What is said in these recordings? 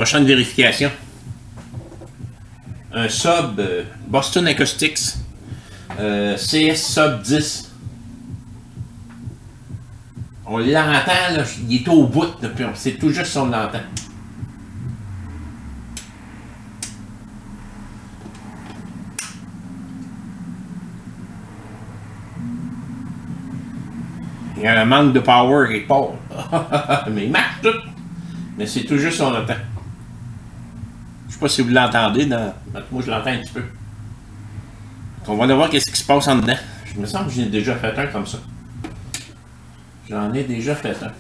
Prochaine vérification. Un sub Boston Acoustics CS sub 10. On l'entend, là, il est au bout, c'est tout juste on l'entend. Il y a un manque de power quelque part. Mais il marche tout. Mais c'est tout juste on l'entend. Je sais pas si vous l'entendez, moi je l'entends un petit peu. On va aller voir qu'est-ce qui se passe en dedans. Je me sens que j'ai déjà fait un comme ça. J'en ai déjà fait un.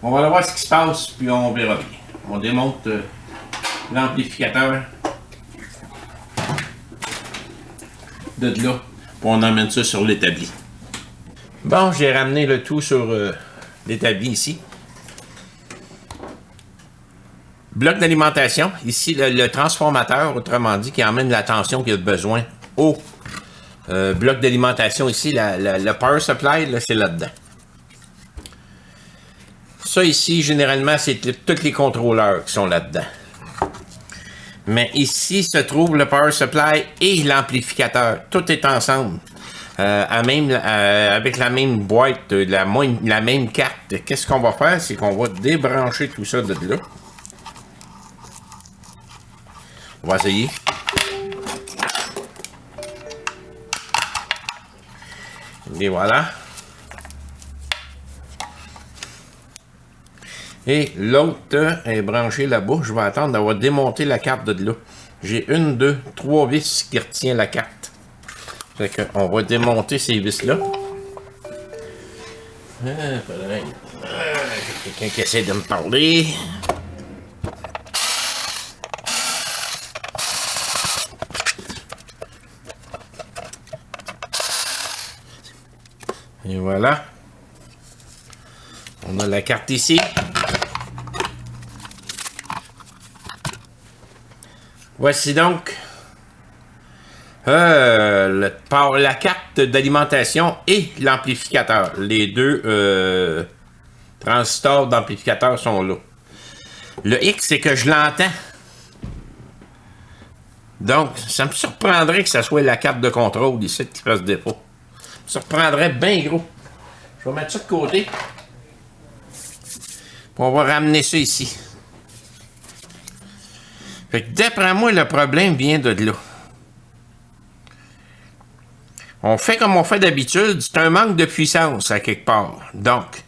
On va aller voir ce qui se passe, puis on verra bien. On démonte l'amplificateur de là, puis on emmène ça sur l'établi. Bon, j'ai ramené le tout sur l'établi ici. Bloc d'alimentation. Ici, le transformateur, autrement dit, qui emmène la tension qu'il y a besoin au bloc d'alimentation ici. Le power supply, là, c'est là-dedans. Ça ici, généralement, c'est tous les contrôleurs qui sont là-dedans. Mais ici se trouve le power supply et l'amplificateur. Tout est ensemble. Avec la même boîte, la même carte. Qu'est-ce qu'on va faire? C'est qu'on va débrancher tout ça de là. On va essayer. Et voilà. Et l'autre est branché là-bas. Je vais attendre d'avoir démonté la carte de là. J'ai 1, 2, 3 vis qui retiennent la carte. Fait qu'on va démonter ces vis-là. Quelqu'un qui essaie de me parler. Et voilà. On a la carte ici. Voici donc la carte d'alimentation et l'amplificateur. Les deux transistors d'amplificateur sont là. Le X, c'est que je l'entends. Donc, ça me surprendrait que ça soit la carte de contrôle ici qui fasse défaut. Ça me surprendrait bien gros. Je vais mettre ça de côté. On va ramener ça ici. Fait que d'après moi, le problème vient de là. On fait comme on fait d'habitude, c'est un manque de puissance à quelque part. Donc,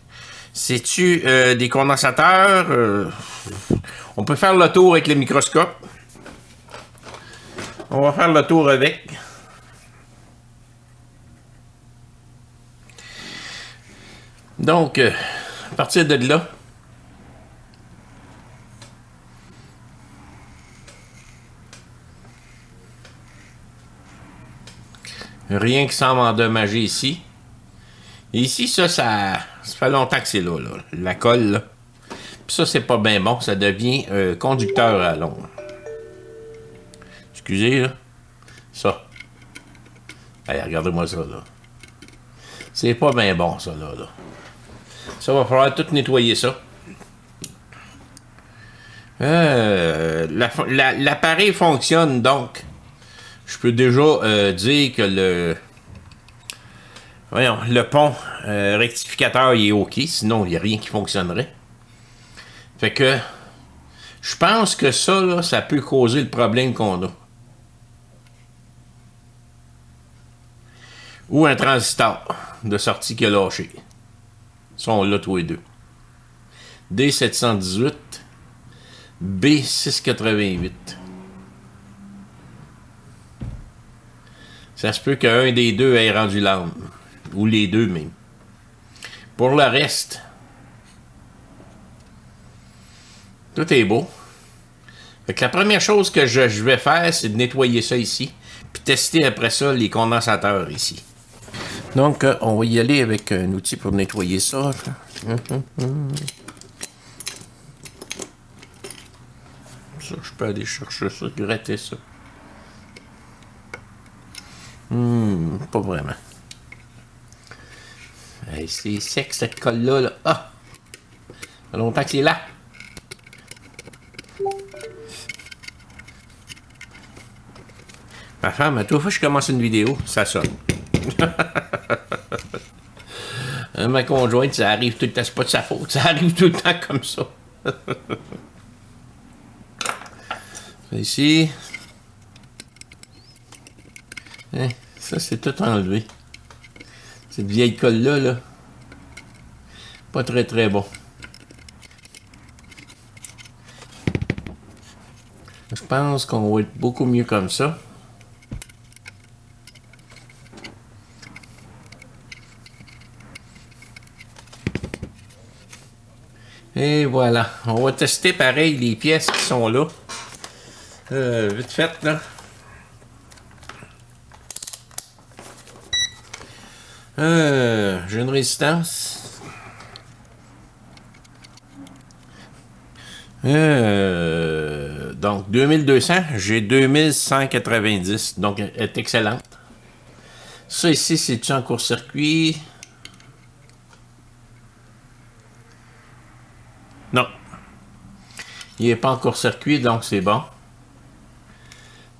c'est-tu des condensateurs? On peut faire le tour avec le microscope. On va faire le tour avec. Donc, à partir de là, rien qui semble endommager ici. Et ici, ça fait longtemps que c'est là, la colle, là. Puis ça, c'est pas bien bon, ça devient conducteur à l'ombre. Excusez, là. Ça. Allez, regardez-moi ça, là. C'est pas bien bon, ça, là. Ça, va falloir tout nettoyer ça. L'appareil fonctionne, donc. Je peux déjà dire que le pont rectificateur il est OK, sinon il n'y a rien qui fonctionnerait. Fait que je pense que ça, là, ça peut causer le problème qu'on a. Ou un transistor de sortie qui a lâché. Ils sont là tous les deux. D718, B688. Ça se peut qu'un des deux ait rendu l'âme. Ou les deux même. Pour le reste, tout est beau. Fait que la première chose que je vais faire, c'est de nettoyer ça ici. Puis tester après ça les condensateurs ici. Donc, on va y aller avec un outil pour nettoyer ça. Ça, je peux aller chercher ça, gratter ça. Pas vraiment. Hey, c'est sec cette colle-là. Là. Ah! Ça fait longtemps que c'est là. Ma femme, à toute fois que je commence une vidéo, ça sonne. Ma conjointe, ça arrive tout le temps, c'est pas de sa faute, ça arrive tout le temps comme ça. Ici. Hein, ça, c'est tout enlevé. Cette vieille colle-là, là. Pas très très bon. Je pense qu'on va être beaucoup mieux comme ça. Et voilà. On va tester pareil les pièces qui sont là. Vite fait, là. J'ai une résistance. Donc 2200, j'ai 2190, donc elle est excellente. Ça ici, c'est-tu en court-circuit? Non. Il n'est pas en court-circuit, donc c'est bon.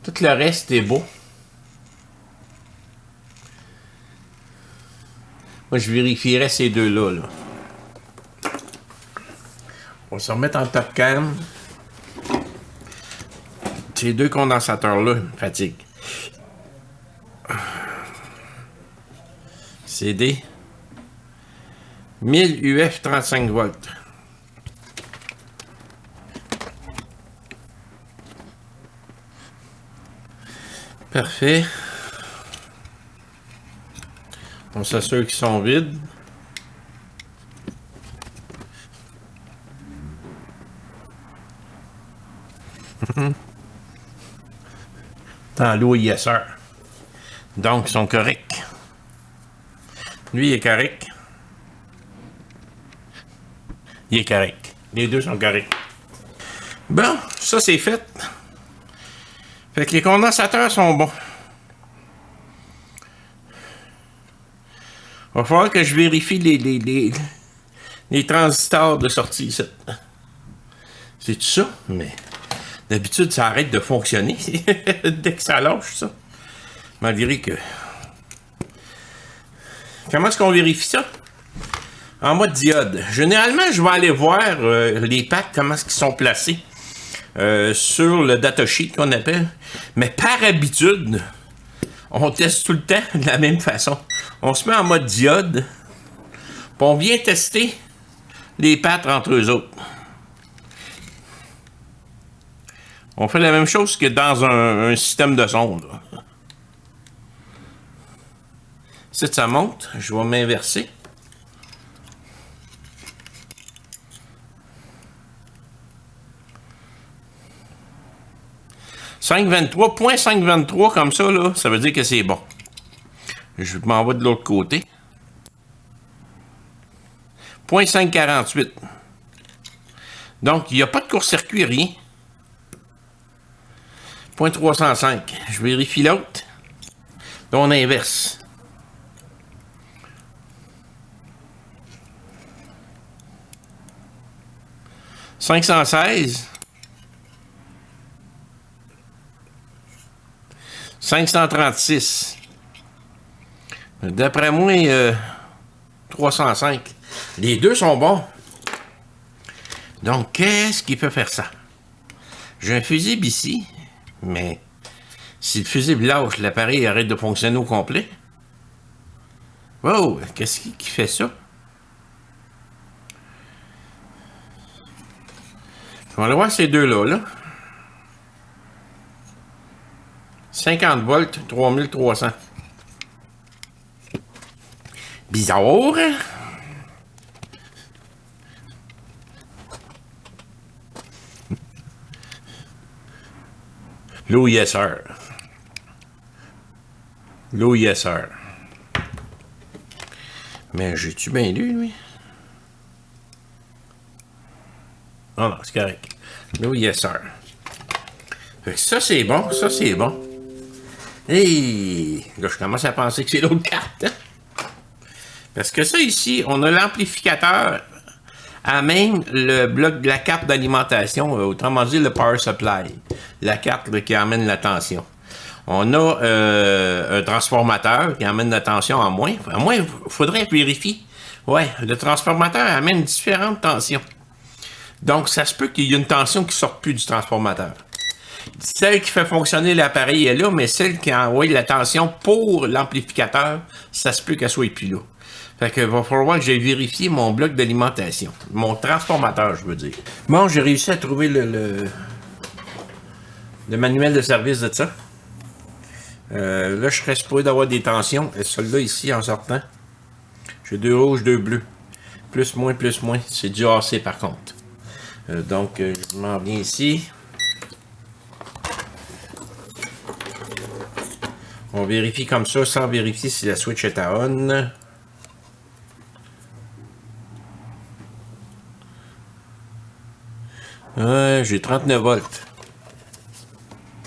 Tout le reste est beau. Moi, je vérifierais ces deux-là. Là. On va se remettre en top cam. Ces deux condensateurs-là me fatiguent. CD 1000 UF 35 volts. Parfait. On s'assure qu'ils sont vides. Dans l'eau, yes sir. Donc, ils sont corrects. Lui, il est correct. Il est correct. Les deux sont corrects. Bon, ça c'est fait. Fait que les condensateurs sont bons. Il va falloir que je vérifie les transistors de sortie ici. C'est tout ça, mais d'habitude, ça arrête de fonctionner dès que ça lâche, ça. Malgré que... Comment est-ce qu'on vérifie ça? En mode diode. Généralement, je vais aller voir les packs, comment est-ce qu'ils sont placés sur le datasheet qu'on appelle. Mais par habitude, on teste tout le temps de la même façon. On se met en mode diode, puis on vient tester les pattes entre eux autres. On fait la même chose que dans un système de sonde. Si ça monte, je vais m'inverser. .523 comme ça, là, ça veut dire que c'est bon. Je m'en vais de l'autre côté. 548. Donc, il n'y a pas de court-circuit, rien. 305. Je vérifie l'autre. Donc, on inverse. « 516. 536. D'après moi, 305. Les deux sont bons. Donc, qu'est-ce qui peut faire ça? J'ai un fusible ici, mais si le fusible lâche, l'appareil arrête de fonctionner au complet. Wow, qu'est-ce qui fait ça? On va aller voir ces deux-là, là. 50 volts, 3300. Bizarre, hein? L'eau, yes sir. L'eau, yes sir. Mais j'ai-tu bien lu, lui? Non, non, c'est correct. L'eau, yes sir. Fait que ça, c'est bon, ça, c'est bon. Et là, je commence à penser que c'est l'autre carte. Hein? Parce que ça, ici, on a l'amplificateur à même le bloc de la carte d'alimentation, autrement dit, le power supply. La carte là, qui amène la tension. On a un transformateur qui amène la tension en moins. À moins, il faudrait vérifier. Ouais, le transformateur amène différentes tensions. Donc, ça se peut qu'il y ait une tension qui ne sorte plus du transformateur. Celle qui fait fonctionner l'appareil est là, mais celle qui envoie la tension pour l'amplificateur, ça se peut qu'elle soit plus là. Fait que va falloir que j'aille vérifier mon bloc d'alimentation. Mon transformateur, je veux dire. Bon, j'ai réussi à trouver le manuel de service de ça. Là, je serais supposé d'avoir des tensions. Et celui-là ici, en sortant, j'ai 2 rouges, 2 bleus. Plus, moins, plus, moins. C'est du AC par contre. Donc, je m'en viens ici. On vérifie comme ça, sans vérifier si la switch est à on. J'ai 39 volts.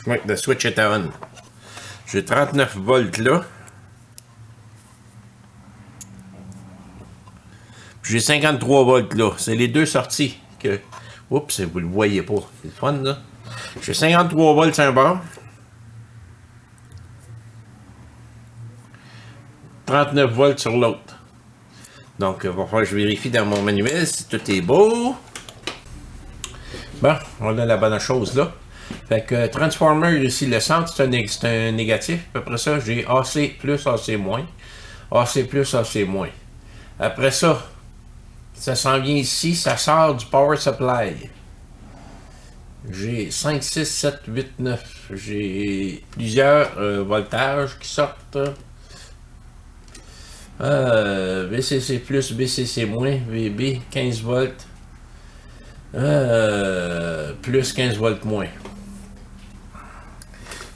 Oui, la switch est à on. J'ai 39 volts là. J'ai 53 volts là. C'est les deux sorties que... Oups, vous le voyez pas. C'est le fun là. J'ai 53 volts sur un bord. 39 volts sur l'autre. Donc, il va falloir que je vérifie dans mon manuel si tout est beau. Bon, on a la bonne chose là. Fait que Transformer ici, le centre, c'est un négatif. Après ça, j'ai AC plus, AC moins. AC plus, AC moins. Après ça, ça s'en vient ici, ça sort du power supply. J'ai 5, 6, 7, 8, 9. J'ai plusieurs voltages qui sortent. VCC plus, BCC moins, VB, 15 volts. Plus 15 volts moins.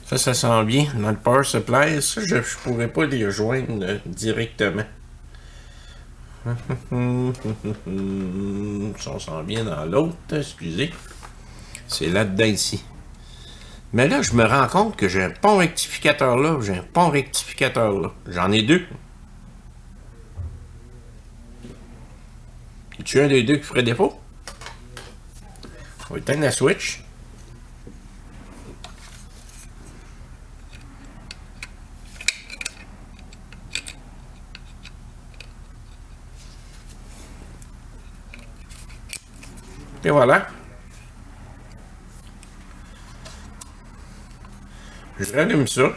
Ça s'en vient dans le power supply. Ça, je ne pourrais pas les rejoindre directement. Ça s'en vient dans l'autre, excusez. C'est là-dedans ici. Mais là, je me rends compte que j'ai un pont rectificateur là, j'ai un pont rectificateur là. J'en ai deux. Tu as un des deux qui ferait défaut? On va éteindre la switch. Et voilà. Je rallume ça.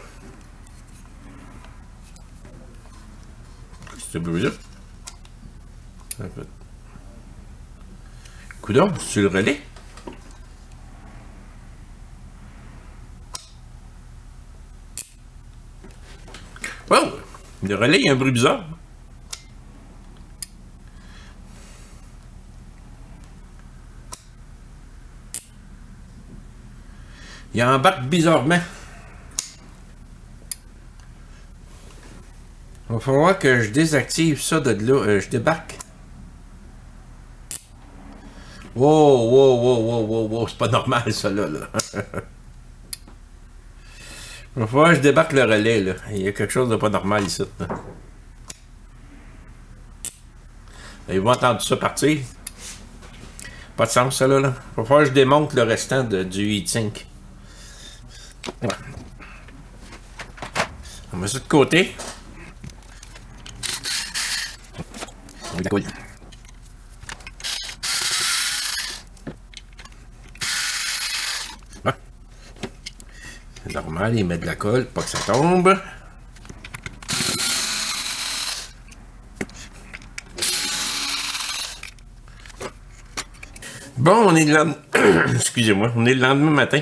C'est ce bruit-là. Coudonc, c'est le relais. Wow! Le relais, il y a un bruit bizarre. Il embarque bizarrement. Il va falloir que je désactive ça de là. Je débarque. Wow, c'est pas normal ça là. Il va falloir que je débarque le relais là. Il y a quelque chose de pas normal ici. Là. Ils vont entendre ça partir. Pas de sens ça là. Il va falloir que je démonte le restant du heatsink. Ouais. On met ça de côté. On décolle. Ouais. C'est normal, il met de la colle, pas que ça tombe. Bon, on est le lendemain. Excusez-moi, on est le lendemain matin.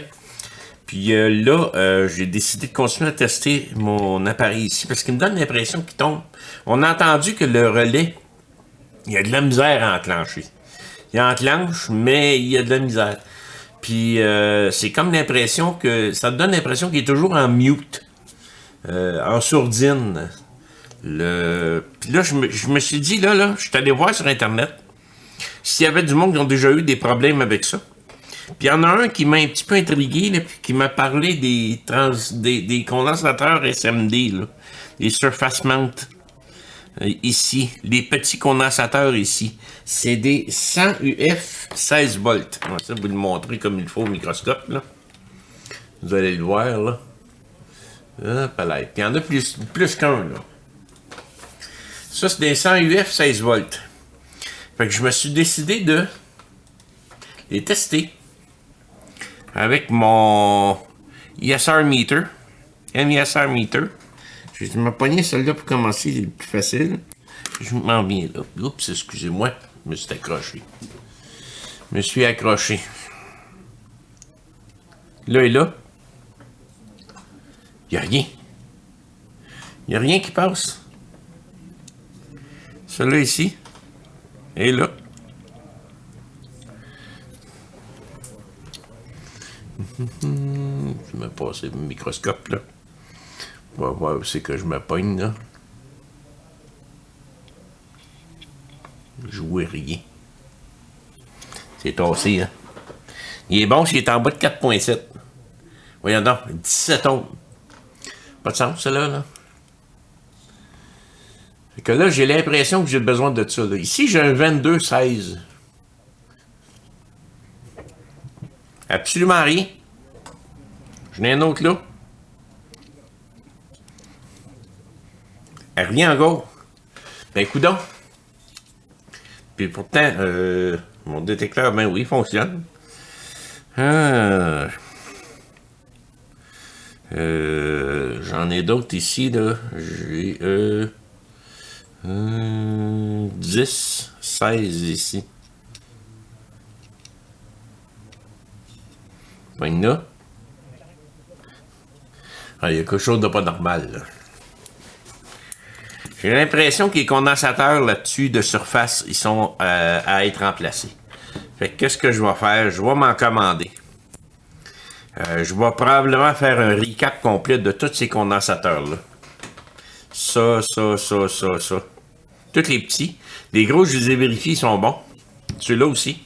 Puis là, j'ai décidé de continuer à tester mon appareil ici parce qu'il me donne l'impression qu'il tombe. On a entendu que le relais, il y a de la misère à enclencher. Il enclenche, mais il y a de la misère. Puis c'est comme l'impression que... Ça te donne l'impression qu'il est toujours en mute, en sourdine. Puis là, je me suis dit, là, je suis allé voir sur Internet s'il y avait du monde qui ont déjà eu des problèmes avec ça. Puis il y en a un qui m'a un petit peu intrigué, là, puis qui m'a parlé des condensateurs SMD, là, les Surface Mount, ici, les petits condensateurs ici. C'est des 100 UF 16 volts. On va vous le montrer comme il faut au microscope, là. Vous allez le voir, là. Palette. Il y en a plus qu'un, là. Ça, c'est des 100 UF 16 volts. Fait que je me suis décidé de les tester avec mon ESR meter. MESR meter. Je vais me pogner celle-là pour commencer, c'est le plus facile. Je m'en viens là. Oups, excusez-moi. Je me suis accroché. Je me suis accroché. Là et là. Il n'y a rien. Il n'y a rien qui passe. Celui-là ici. Et là. Je vais passer le microscope là. On va voir où c'est que je me pogne là. Je vois rien. C'est tassé, hein. Il est bon s'il est en bas de 4.7. Voyons donc, 17 ohms. Pas de sens, celle-là, là. Fait que là, j'ai l'impression que j'ai besoin de ça, là. Ici, j'ai un 22-16. Absolument rien. J'en ai un autre là. Rien encore. Ben, coudonc. Puis pourtant, mon détecteur, ben oui, fonctionne. J'en ai d'autres ici, là. J'ai 10, 16 ici. Ben là. Ah, il y a quelque chose de pas normal, là. J'ai l'impression que les condensateurs là-dessus de surface, ils sont à être remplacés. Fait que qu'est-ce que je vais faire? Je vais m'en commander. Je vais probablement faire un recap complet de tous ces condensateurs-là. Ça. Tous les petits. Les gros, je les ai vérifiés, ils sont bons. Ceux-là aussi.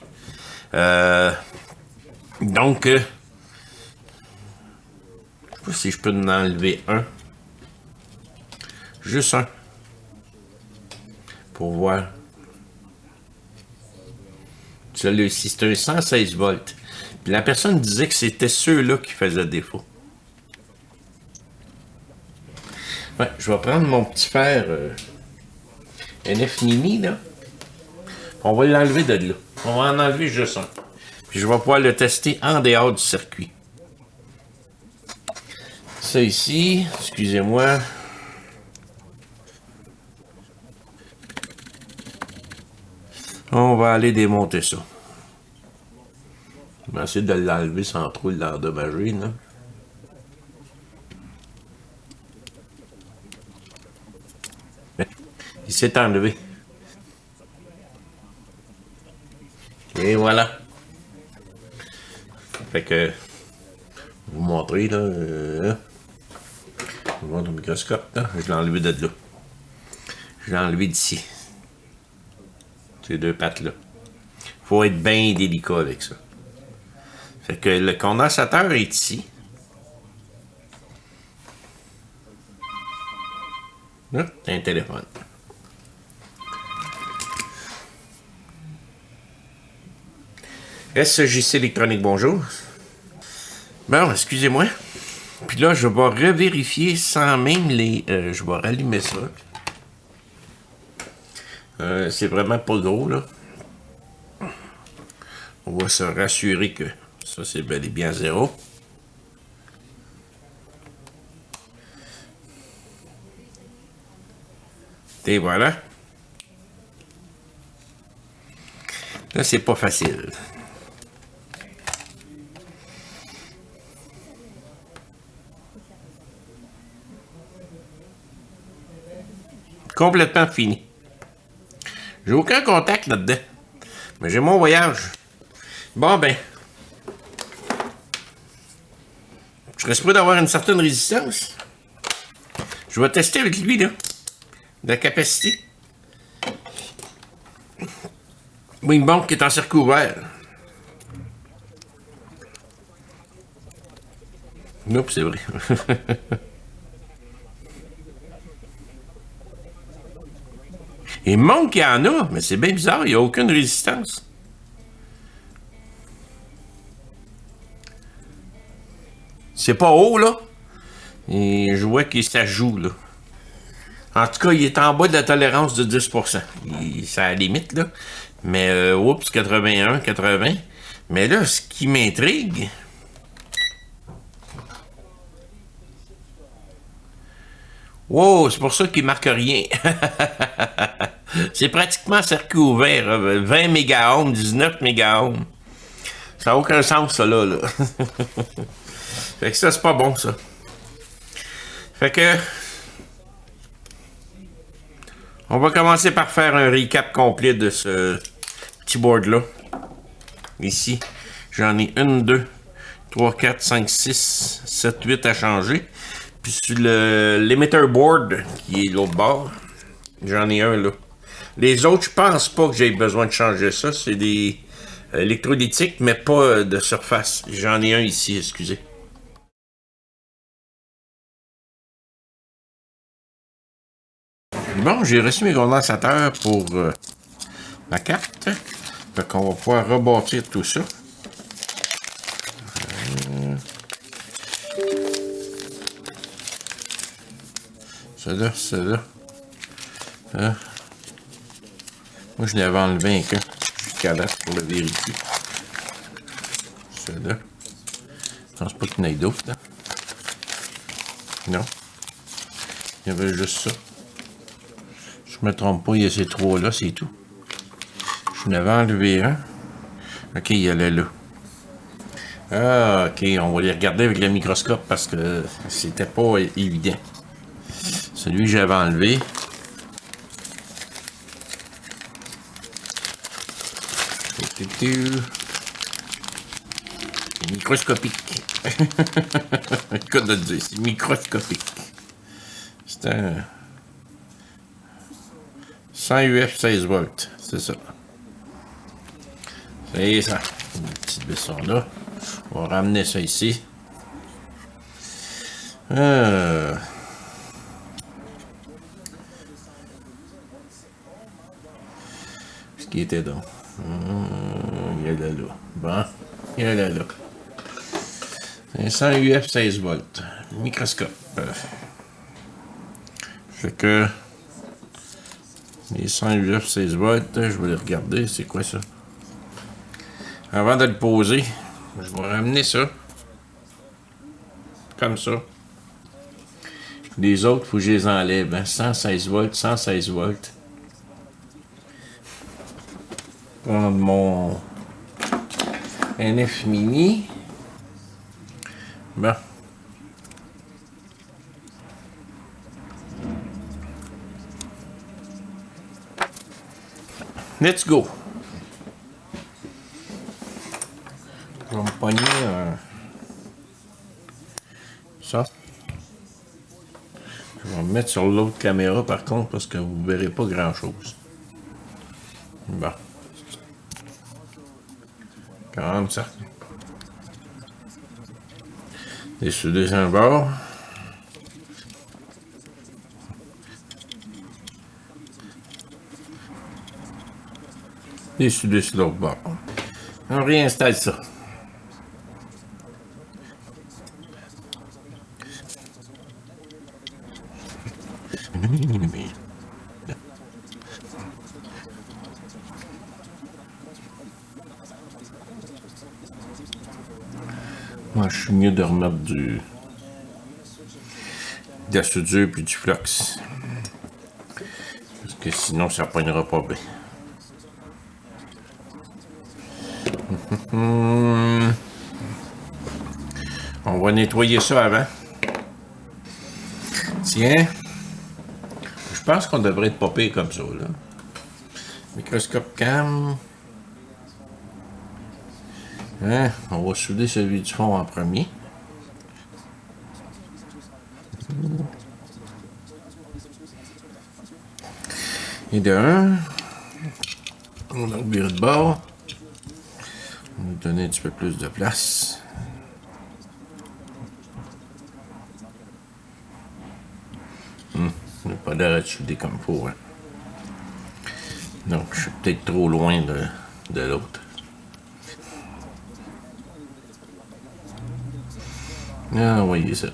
Donc, je sais pas si je peux en enlever un. Juste un. Pour voir. Celui-ci, c'est un 116 volts. Puis la personne disait que c'était ceux-là qui faisaient défaut. Ouais, je vais prendre mon petit fer NF Mini, là. On va l'enlever de là. On va en enlever juste un. Puis je vais pouvoir le tester en dehors du circuit. Ça ici, excusez-moi. On va aller démonter ça. On va essayer de l'enlever sans trop l'endommager, là. Il s'est enlevé. Et voilà. Fait que, vous montrer, là. Vous montre au microscope, là. Je l'ai enlevé de là. Je l'ai enlevé d'ici. Ces deux pattes-là. Faut être bien délicat avec ça. Fait que le condensateur est ici. Là, c'est un téléphone. SJC électronique, bonjour. Bon, excusez-moi. Puis là, je vais revérifier sans même les... je vais rallumer ça. C'est vraiment pas gros, là. On va se rassurer que ça, c'est bel et bien zéro. Et voilà. Là, c'est pas facile. Complètement fini. J'ai aucun contact là-dedans. Mais j'ai mon voyage. Bon, ben. Je serais supposé d'avoir une certaine résistance. Je vais tester avec lui, là. La capacité. Oui, une bombe qui est en circuit ouvert. Non, c'est vrai. Il montre qu'il y en a, mais c'est bien bizarre, il n'y a aucune résistance. C'est pas haut, là. Et je vois que ça joue, là. En tout cas, il est en bas de la tolérance de 10%. C'est à la limite, là. Mais, oups, 81, 80. Mais là, ce qui m'intrigue... Wow, c'est pour ça qu'il marque rien. C'est pratiquement circuit ouvert. 20 mégaohms, 19 mégaohms. Ça n'a aucun sens, ça, là. Fait que ça, c'est pas bon, ça. Fait que... On va commencer par faire un recap complet de ce petit board-là. Ici, j'en ai 1, 2, 3, 4, 5, 6, 7, 8 à changer. Puis sur le limiter board, qui est l'autre bord, j'en ai un là. Les autres, je pense pas que j'ai besoin de changer ça. C'est des électrolytiques, mais pas de surface. J'en ai un ici, excusez. Bon, j'ai reçu mes condensateurs pour la carte. Fait qu'on va pouvoir rebâtir tout ça. Celle-là. Moi, je l'avais enlevé un cas jusqu'à là pour le vérifier. Celle-là. Je pense pas qu'il y en ait d'autres, là. Non. Il y avait juste ça. Je me trompe pas, il y a ces trois-là, c'est tout. Je n'avais enlevé un. Ok, il allait là. Ah, ok, on va les regarder avec le microscope parce que c'était pas évident. Celui que j'avais enlevé. C'est microscopique. Le cas de dire, c'est microscopique. C'est un 100 UF 16 volts, c'est ça. C'est ça. Une petite baisson là. On va ramener ça ici. Ce qui était donc. Il est là. Bon, il est là. C'est 100 UF 16 volts. Microscope. Fait que les 100 UF 16 volts, je vais les regarder. C'est quoi ça? Avant de le poser, je vais ramener ça. Comme ça. Les autres, il faut que je les enlève. Hein? 116 volts, 116 volts. Prendre mon NF mini. Bon. Let's go. Je vais me pogner ça. Je vais me mettre sur l'autre caméra par contre parce que vous ne verrez pas grand chose. Bon. Comme ça. Et sur des bord. Et sur l'autre bord. On réinstalle ça. Moi, je suis mieux de remettre de la soudure puis du flux. Parce que sinon, ça ne pognera pas bien. On va nettoyer ça avant. Tiens. Je pense qu'on devrait être popé comme ça, là. Microscope cam. Hein? On va souder celui du fond en premier. Et de un. On va virer de bord. On va donner un petit peu plus de place. Il n'y a pas l'air de souder comme il faut. Hein. Donc, je suis peut-être trop loin de l'autre. Ah, voyez ça.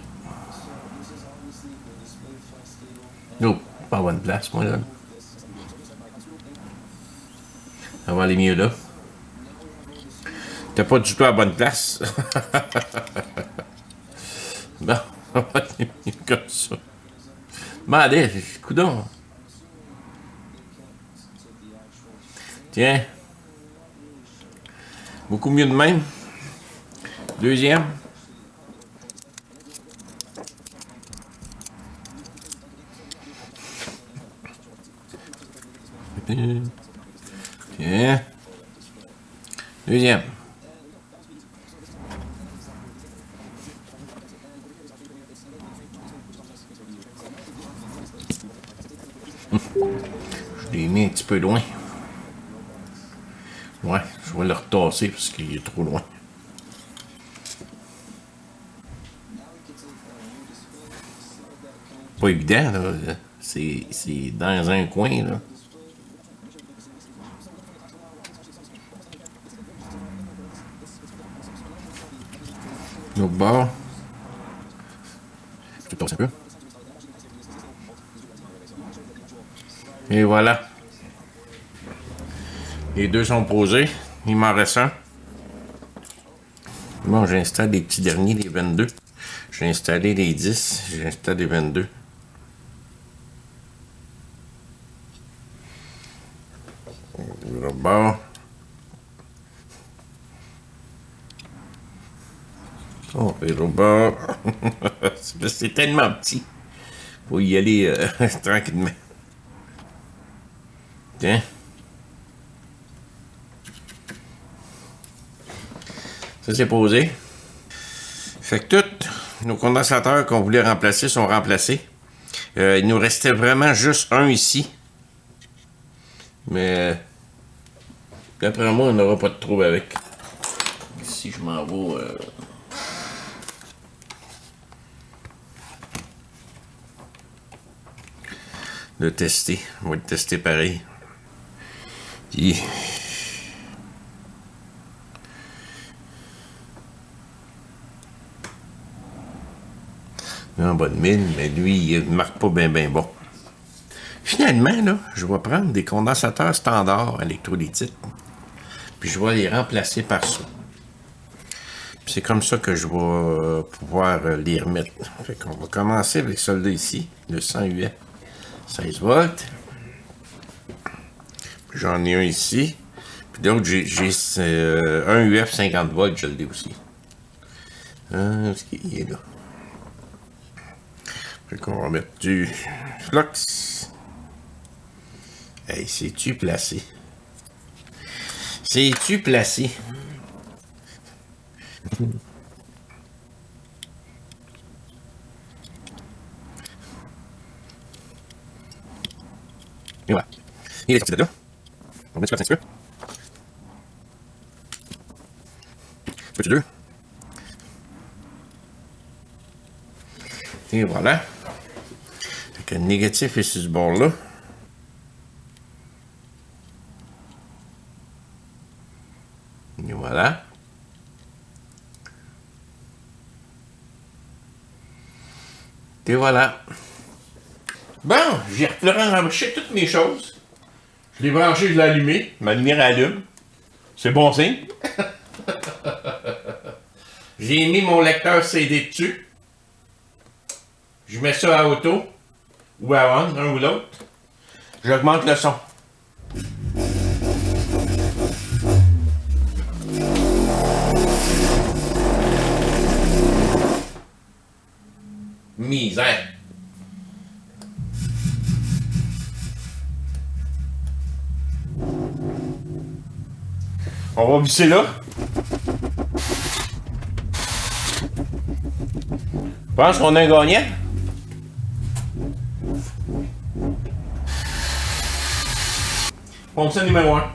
Pas à bonne place, moi, là. Ça va aller mieux, là. T'es pas du tout à la bonne place. Bon, ça va aller mieux comme ça. Bon, allez, coudonc. Tiens. Beaucoup mieux de même. Deuxième. Tiens. Deuxième. Je l'ai mis un petit peu loin. Ouais, je vais le retasser parce qu'il est trop loin. Pas évident, là. C'est dans un coin, là. L'autre bord. Je te passe un peu. Et voilà. Les deux sont posés. Il m'en reste un. Bon, j'installe les petits derniers, les 22. J'ai installé les 10. J'installe les 22. Le bord. Oh, et le bord. C'est tellement petit. Faut y aller tranquillement. Tiens. Ça, c'est posé. Fait que tous nos condensateurs qu'on voulait remplacer sont remplacés. Il nous restait vraiment juste un ici. Mais d'après moi, on n'aura pas de trouble avec. Si je m'en vais... le tester. On va le tester pareil. Puis... en bas de 1000, mais lui, il ne marque pas bien bon. Finalement, là, je vais prendre des condensateurs standards électrolytiques, puis je vais les remplacer par ça. C'est comme ça que je vais pouvoir les remettre. Fait qu'on va commencer avec celui-là ici, le 100 UF 16 volts. J'en ai un ici. Puis l'autre, j'ai un UF 50 volts, je l'ai aussi. Est-ce qu'il est là? Fait qu'on va mettre du flux. Hey, c'est-tu placé? C'est-tu placé? Et voilà. Il est sorti de là. On va mettre un petit peu. Petit deux. Et voilà. Fait que le négatif est sur ce bord-là. Et voilà. Et voilà. Bon, j'ai rebranché toutes mes choses. Je l'ai branché, je l'ai allumé. Ma lumière allume. C'est bon signe. J'ai mis mon lecteur CD dessus. Je mets ça à auto ou à on, un ou l'autre. J'augmente le son. Misère. On va visser là. Je pense qu'on a un gagnant. Fonction numéro 1.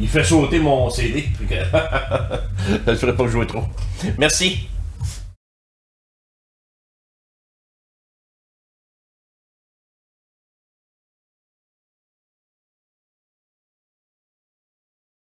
Il fait sauter mon CD. Je ne ferai pas jouer trop. Merci.